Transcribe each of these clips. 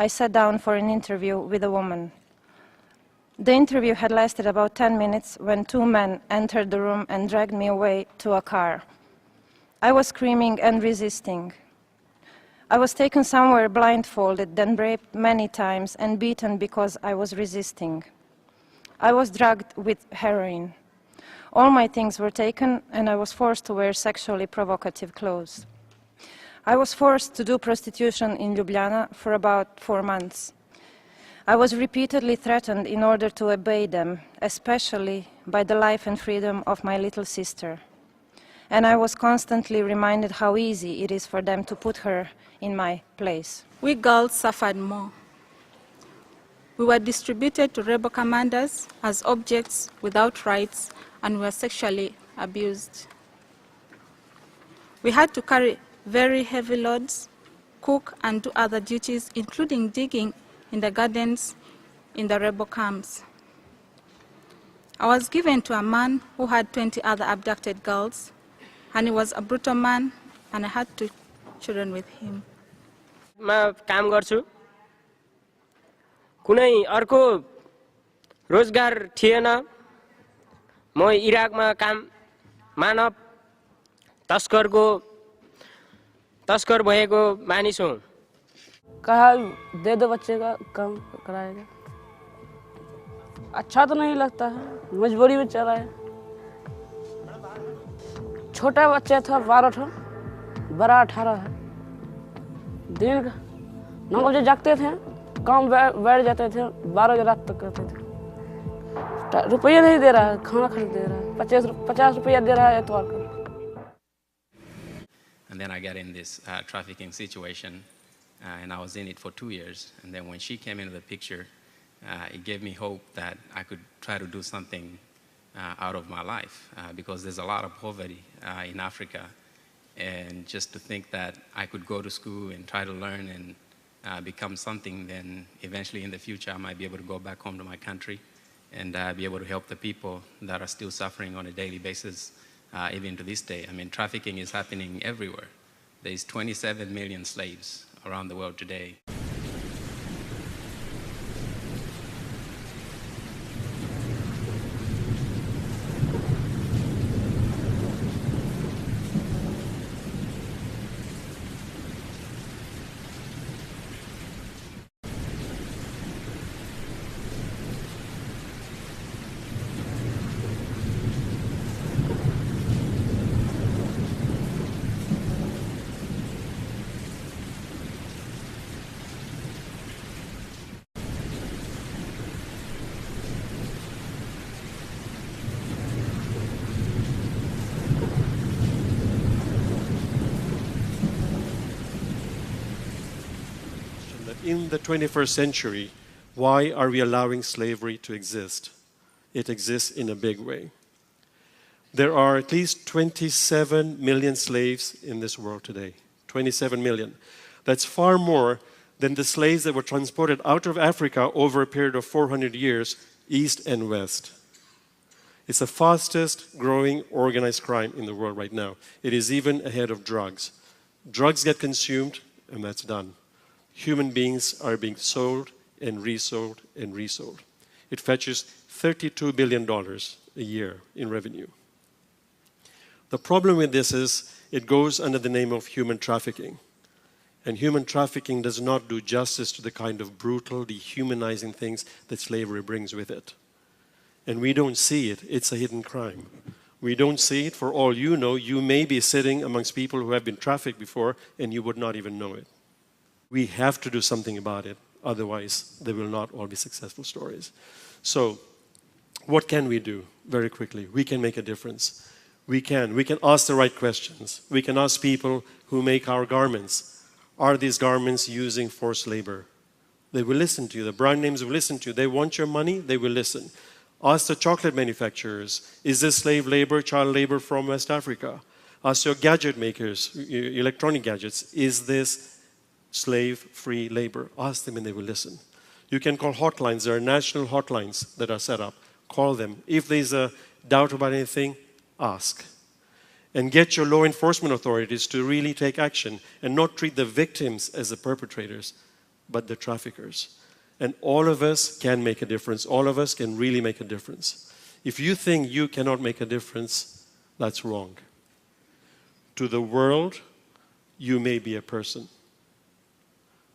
I sat down for an interview with a woman. The interview had lasted about 10 minutes when two men entered the room and dragged me away to a car. I was screaming and resisting. I was taken somewhere blindfolded, then raped many times and beaten because I was resisting. I was drugged with heroin. All my things were taken and I was forced to wear sexually provocative clothes. I was forced to do prostitution in Ljubljana for about 4 months. I was repeatedly threatened in order to obey them, especially by the life and freedom of my little sister. And I was constantly reminded how easy it is for them to put her in my place. We girls suffered more. We were distributed to rebel commanders as objects without rights and were sexually abused. We had to carry very heavy loads, cook and do other duties, including digging in the gardens in the rebel camps. I was given to a man who had 20 other abducted girls, and he was a brutal man, and I had 2 children with him. म काम गर्छु कुनै अर्को रोजगार थिएन म इराकमा काम मानव तस्कर भएको मानिस हुँ कहा दे दो बच्चे का काम कराएगा अच्छा तो नहीं लगता है मजबूरी में चला है छोटा बच्चा था 12 था बड़ा 18 है दिन 9 बजे जागते थे काम बैठ जाते थे 12 बजे रात तक करते थे रुपया नहीं दे रहा है खाना खरीद दे रहा है 50 रुपया दे रहा है एतवार को. And then I got in this trafficking situation, and I was in it for 2 years. And then when she came into the picture, it gave me hope that I could try to do something out of my life, because there's a lot of poverty in Africa. And just to think that I could go to school and try to learn and become something, then eventually in the future I might be able to go back home to my country and be able to help the people that are still suffering on a daily basis, even to this day. I mean, trafficking is happening everywhere. There's 27 million slaves around the world today. In the 21st century, why are we allowing slavery to exist? It exists in a big way. There are at least 27 million slaves in this world today. 27 million. That's far more than the slaves that were transported out of Africa over a period of 400 years, east and west. It's the fastest growing organized crime in the world right now. It is even ahead of drugs. Drugs get consumed, and that's done. Human beings are being sold and resold and resold. It fetches $32 billion a year in revenue. The problem with this is it goes under the name of human trafficking. And human trafficking does not do justice to the kind of brutal, dehumanizing things that slavery brings with it. And we don't see it. It's a hidden crime. We don't see it. For all you know, you may be sitting amongst people who have been trafficked before and you would not even know it. We have to do something about it, otherwise they will not all be successful stories. So, what can we do? Very quickly, we can make a difference. We can ask the right questions. We can ask people who make our garments, are these garments using forced labor? They will listen to you. The brand names will listen to you. They want your money, they will listen. Ask the chocolate manufacturers, is this slave labor, child labor from West Africa? Ask your gadget makers, electronic gadgets, is this slave-free labor? Ask them and they will listen. You can call hotlines. There are national hotlines that are set up. Call them. If there's a doubt about anything, ask. And get your law enforcement authorities to really take action and not treat the victims as the perpetrators. but the traffickers. And all of us can make a difference. All of us can really make a difference. If you think you cannot make a difference, that's wrong. To the world, you may be a person.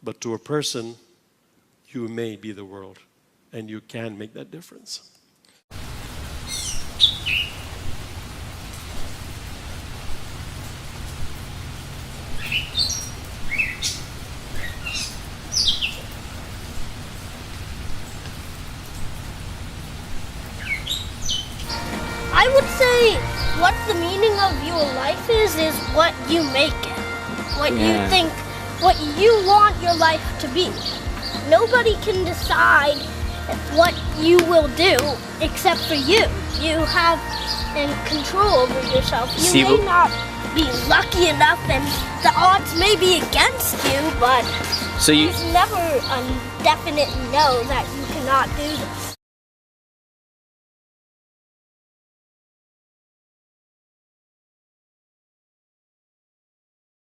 But to a person, you may be the world. And you can make that difference. I would say what the meaning of your life is what you make it. What you think, what you want your life to be. Nobody can decide what you will do except for you. You have control over yourself. You may not be lucky enough and the odds may be against you, but there's never a definite no that you cannot do this.